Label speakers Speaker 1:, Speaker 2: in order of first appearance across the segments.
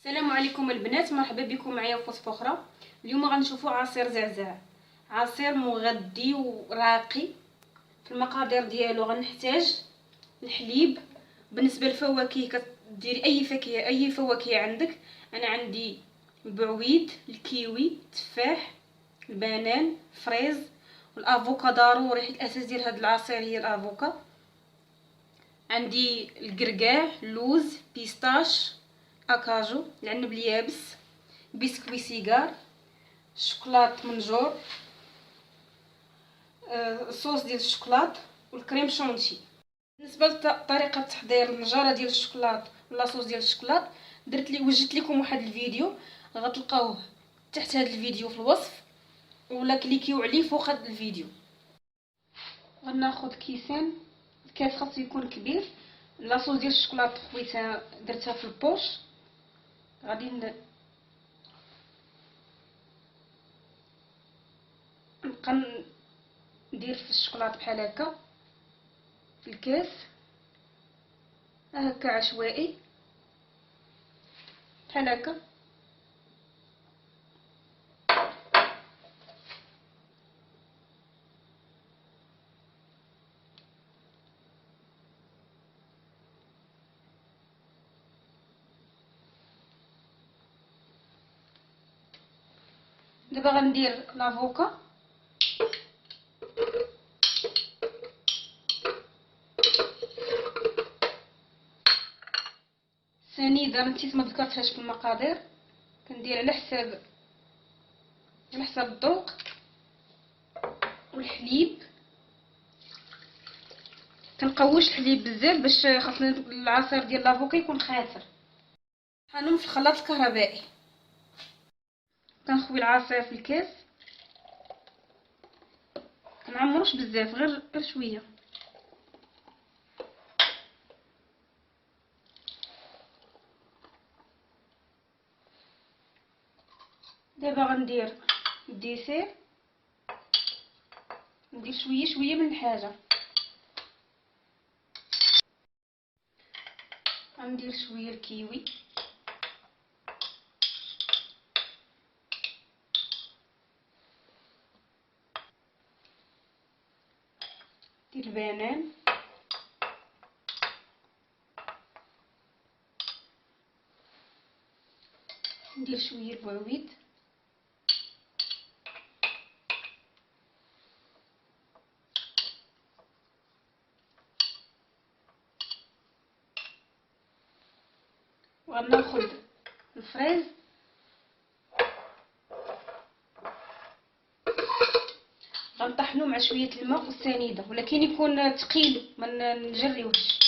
Speaker 1: السلام عليكم البنات، مرحبا بكم معايا في وصفه اخرى. اليوم غنشوفوا عصير زعزع، عصير مغذي وراقي. في المقادير ديالو غنحتاج الحليب. بالنسبه للفواكه كديري اي فواكه عندك. انا عندي البعويد، الكيوي، التفاح، البنان، فريز والافوكا. ضروري حيت الاساس ديال هذا العصير هي الافوكا. عندي القرقاع، اللوز، بيستاش، اكاجو، العنب اليابس، بسكوي سيجار، شوكولات منجور، صوص ديال الشوكولات والكريم شونتي. بالنسبه لطريقه تحضير النجاره ديال الشوكولات ولا صوص ديال الشوكولات، وجدت لكم واحد الفيديو غتلقاوه تحت هذا الفيديو في الوصف، ولا كليكيو عليه فوق هذا الفيديو. غناخذ كيسين، الكاس خاصو يكون كبير. لاصوص ديال الشوكولات خويتها درتها في البوش. غادي نبقى ندير في الشوكولات بحال هكا في الكاس، هكا عشوائي بحال هكا. دابا غندير لافوكا، سنيده نسيت ما ذكرتهاش في المقادير، كندير على حساب الذوق. والحليب كنقوش الحليب بزاف باش خاصنا العصير ديال لافوكا يكون خاطر. حنم في الخلاط الكهربائي، كنخوي العصير في الكاس، كنعمروش بزاف، غير شويه. دابا غندير الديسير، ندير شويه من الحاجه. غندير شويه الكيوي، ندير البنان، ندير شويه البعويد، وغناخد الفريز غنطحنو مع شويه الماء والسنيده، ولكن يكون ثقيل ما نجريوهش.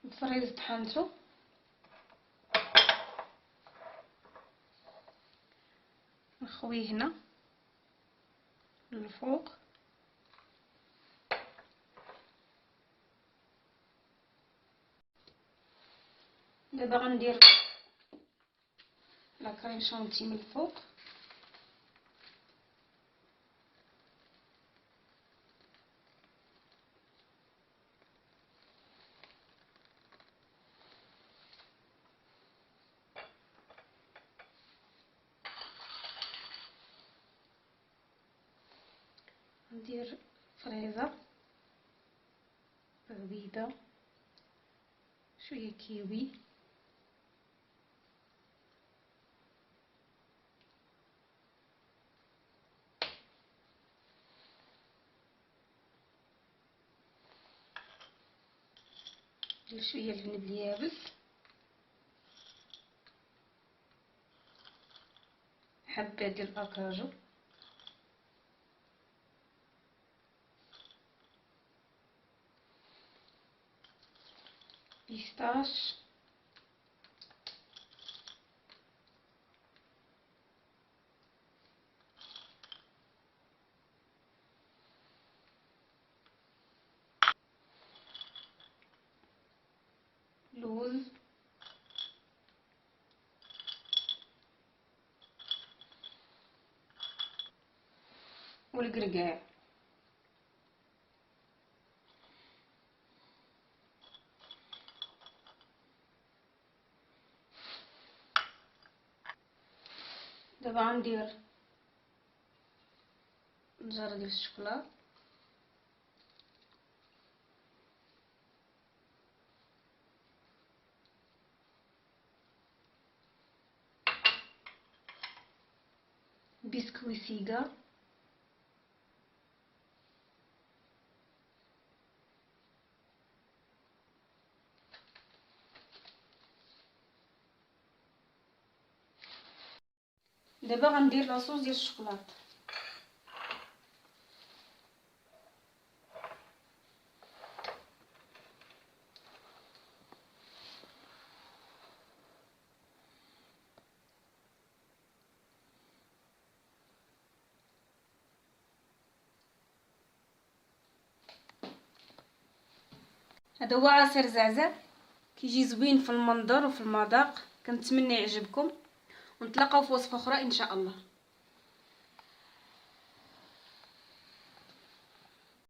Speaker 1: الفريز طحنتو، نخويه هنا من الفوق. دابا غندير لا كريم شونتي من الفوق، ندير فريزه، بعويده، شويه كيوي، ندير شويه العنب اليابس، حبه ديال الاكاجو، بيستاش، لوز، والقرقاع. دابا غندير نجار ديال الشوكولا بسكوي سيغا دابا غندير لاصوص ديال الشوكولات هذا هو عصير زعزع كيجي زوين في المنظر وفي المذاق. كنتمنى يعجبكم ونتلاقاو في وصفه اخرى ان شاء الله.